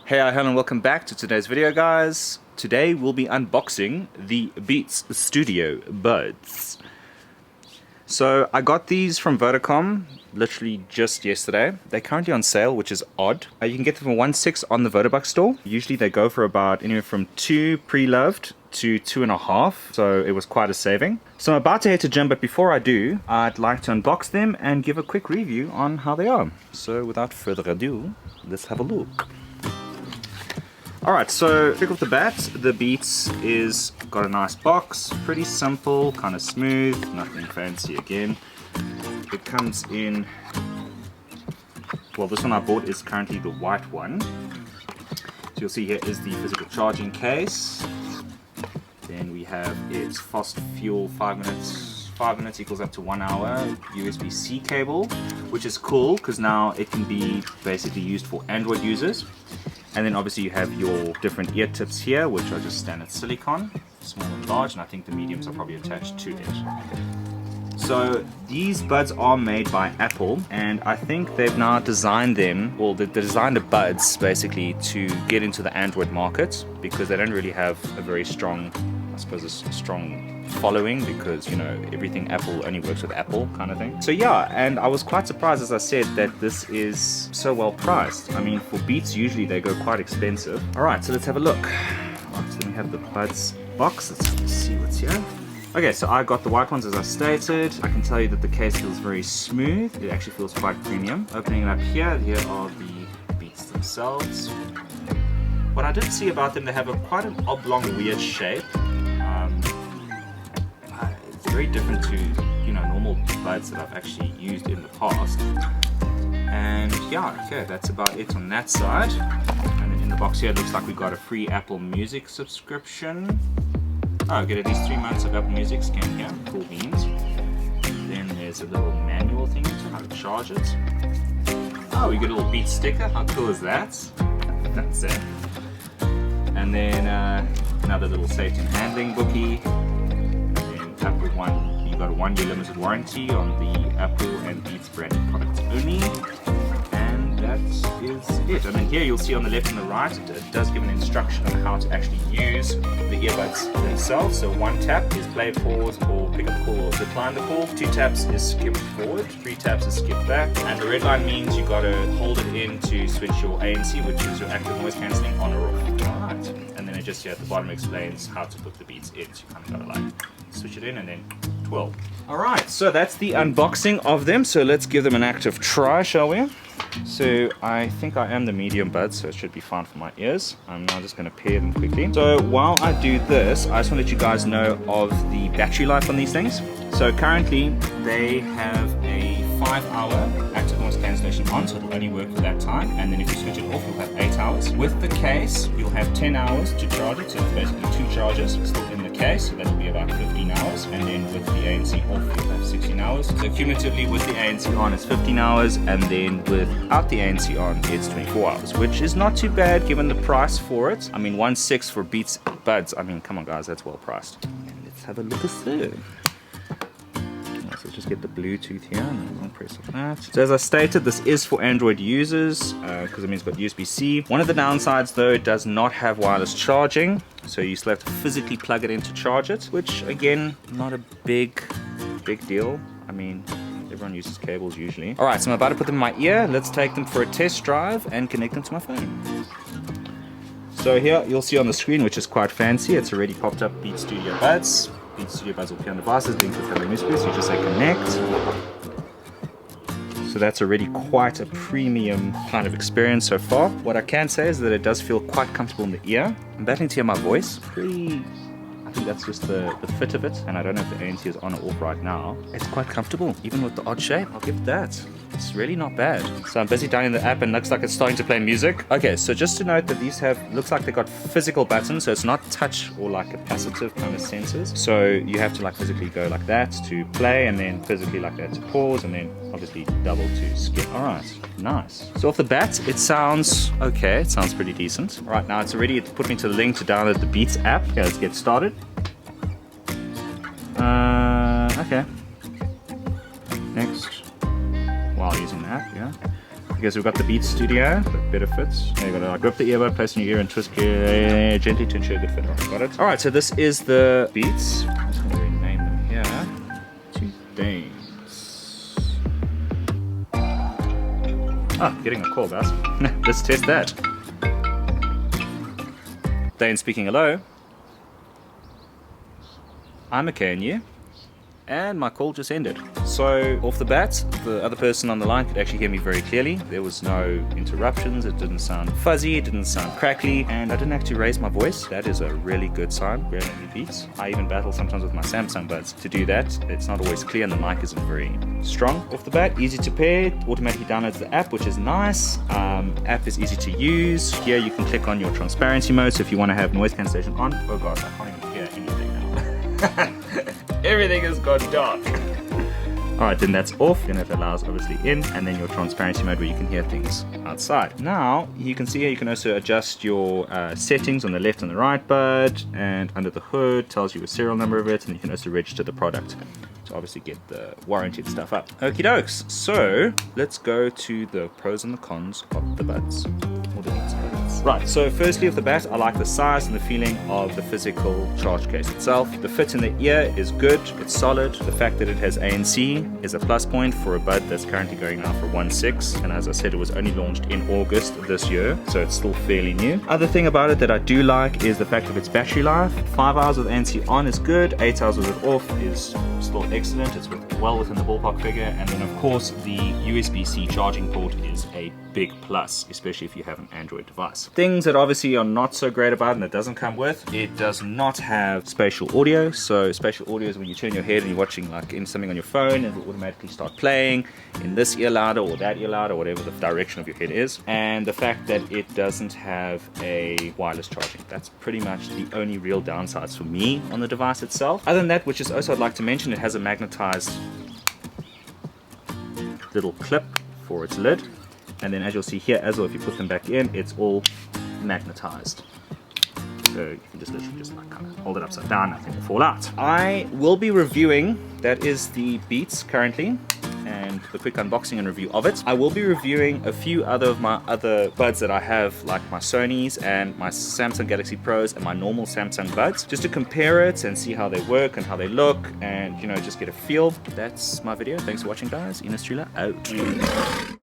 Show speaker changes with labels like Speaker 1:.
Speaker 1: Hey, hello and welcome back to today's video, guys. Today we'll be unboxing the Beats Studio Buds. So I got these from Vodacom literally just yesterday. They're currently on sale, which is odd. You can get them for $1.6 on the Vodabuck store. Usually they go for about anywhere from 2 pre-loved to 2.5, so it was quite a saving. So I'm about to head to gym, but before I do, I'd like to unbox them and give a quick review on how they are. So without further ado, let's have a look. Alright, so quick off the bat, the Beats is got a nice box, pretty simple, kind of smooth, nothing fancy again. It comes in, well, this one I bought is currently the white one. So you'll see here is the physical charging case. Then we have its fast fuel 5 minutes. 5 minutes equals up to 1 hour USB-C cable, which is cool because now it can be basically used for Android users. And then obviously you have your different ear tips here, which are just standard silicone, small and large, and I think the mediums are probably attached to it. So these buds are made by Apple, and I think they've now designed them, well, they designed the buds basically to get into the Android market, because they don't really have a very strong, I suppose, a strong following, because, you know, everything Apple only works with Apple kind of thing. So yeah, and I was quite surprised, as I said, that this is so well priced. I mean, for Beats usually they go quite expensive. Alright, so let's have a look. Alright, so then we have the buds box. Let's see what's here. Okay, so I got the white ones as I stated. I can tell you that the case feels very smooth. It actually feels quite premium. Opening it up here are the Beats themselves. What I did see about them, they have quite an oblong, weird shape. It's very different to, you know, normal buds that I've actually used in the past. And yeah, okay, that's about it on that side. And then in the box here, it looks like we got a free Apple Music subscription. Oh, get at least 3 months of Apple Music scan here, cool beans. Then there's a little manual thing to how to charge it. Oh, we get a little Beat sticker, how cool is that? That's it. And then another little safety and handling bookie. And then Apple One, you got a 1 year limited warranty on the Apple and Beats branded products only. That is it. And then here you'll see on the left and the right, it does give an instruction on how to actually use the earbuds themselves. So 1 tap is play, pause, or pick up call or decline the call. 2 taps is skip forward. 3 taps is skip back. And the red line means you got to hold it in to switch your ANC, which is your active noise cancelling, on or off. Alright. And then it just here at the bottom explains how to put the Beats in. So you kind of got to like switch it in and then 12. Alright, so that's the unboxing of them. So let's give them an active try, shall we? So I think I am the medium bud, so it should be fine for my ears. I'm now just going to pair them quickly. So while I do this, I just want to let you guys know of the battery life on these things. So currently they have a 5-hour active noise cancellation on, so it'll only work for that time. And then if you switch it off, you'll have 8 hours. With the case, you'll have 10 hours to charge it, so it's basically 2 charges still in the case, so that'll be about 15 hours. And then with the ANC off, you'll have 16 hours. So cumulatively with the ANC on, it's 15 hours, and then without the ANC on, it's 24 hours, which is not too bad given the price for it. I mean, 1.6 for Beats buds. I mean, come on guys, that's well priced. And let's have a look at this. So just get the Bluetooth here and then I'll press on that. So as I stated, this is for Android users because it means it's got USB-C. One of the downsides though, it does not have wireless charging. So you still have to physically plug it in to charge it, which again, not a big deal. I mean, everyone uses cables usually. Alright, so I'm about to put them in my ear. Let's take them for a test drive and connect them to my phone. So here you'll see on the screen, which is quite fancy, it's already popped up Beats Studio Buds. Beats Studio Buds will appear on devices, linked with Hello Music, so you just say connect. So that's already quite a premium kind of experience so far. What I can say is that it does feel quite comfortable in the ear. I'm battling to hear my voice. I think that's just the fit of it, and I don't know if the ANC is on or off right now. It's quite comfortable, even with the odd shape. I'll give it that. It's really not bad. So I'm busy downloading the app and looks like it's starting to play music. Okay, so just to note that these looks like they got physical buttons, so it's not touch or like capacitive kind of sensors. So you have to like physically go like that to play, and then physically like that to pause, and then obviously double to skip. Alright, nice. So off the bat, it sounds okay. It sounds pretty decent. Alright, now it's put me to the link to download the Beats app. Okay, let's get started. Okay. Next. While using the app, yeah. Okay, so we've got the Beats Studio, that better fits. Now you've got to like grip the earbud, place in your ear and twist gently to ensure good fit. Alright, got it. Alright, so this is the Beats. I'm just going to rename them here. Two things. Ah, getting a call, guys. Let's test that. Dane speaking, hello. I'm okay, and you? And my call just ended. So off the bat, the other person on the line could actually hear me very clearly. There was no interruptions, it didn't sound fuzzy, it didn't sound crackly, and I didn't actually raise my voice. That is a really good sign, really Beats. I even battle sometimes with my Samsung buds to do that. It's not always clear and the mic isn't very strong. Off the bat, easy to pair, automatically downloads the app, which is nice. App is easy to use. Here you can click on your transparency mode, so if you want to have noise cancellation on, oh god, I can't even hear anything now. Everything has gone dark. Alright, then that's off, then it allows obviously in, and then your transparency mode where you can hear things outside. Now, you can see here you can also adjust your settings on the left and the right bud, and under the hood tells you a serial number of it, and you can also register the product to obviously get the warranty and stuff up. Okie dokes, so let's go to the pros and the cons of the buds. Or the Beats buds. Right, so firstly off the bat, I like the size and the feeling of the physical charge case itself. The fit in the ear is good, it's solid. The fact that it has ANC is a plus point for a bud that's currently going now for 1.6, and as I said, it was only launched in August this year, so it's still fairly new. Other thing about it that I do like is the fact of its battery life. 5 hours with ANC on is good, 8 hours with it off is still excellent. It's well within the ballpark figure, and then of course the USB-C charging port is a big plus, especially if you have an Android device. Things that obviously are not so great about and it doesn't come with, it does not have spatial audio. So spatial audio is when you turn your head and you're watching like in something on your phone, and it will automatically start playing in this ear louder or that ear louder, whatever the direction of your head is. And the fact that it doesn't have a wireless charging, that's pretty much the only real downsides for me on the device itself. Other than that, which is also I'd like to mention, it has a magnetized little clip for its lid, and then as you'll see here as well, if you put them back in, it's all magnetized. So you can just literally just like kind of hold it upside down, nothing will fall out. I will be reviewing, that is the Beats currently, and the quick unboxing and review of it. I will be reviewing a few of my other buds that I have, like my Sony's and my Samsung Galaxy Pros and my normal Samsung buds, just to compare it and see how they work and how they look, and you know, just get a feel. That's my video. Thanks for watching, guys. Ines Trula out.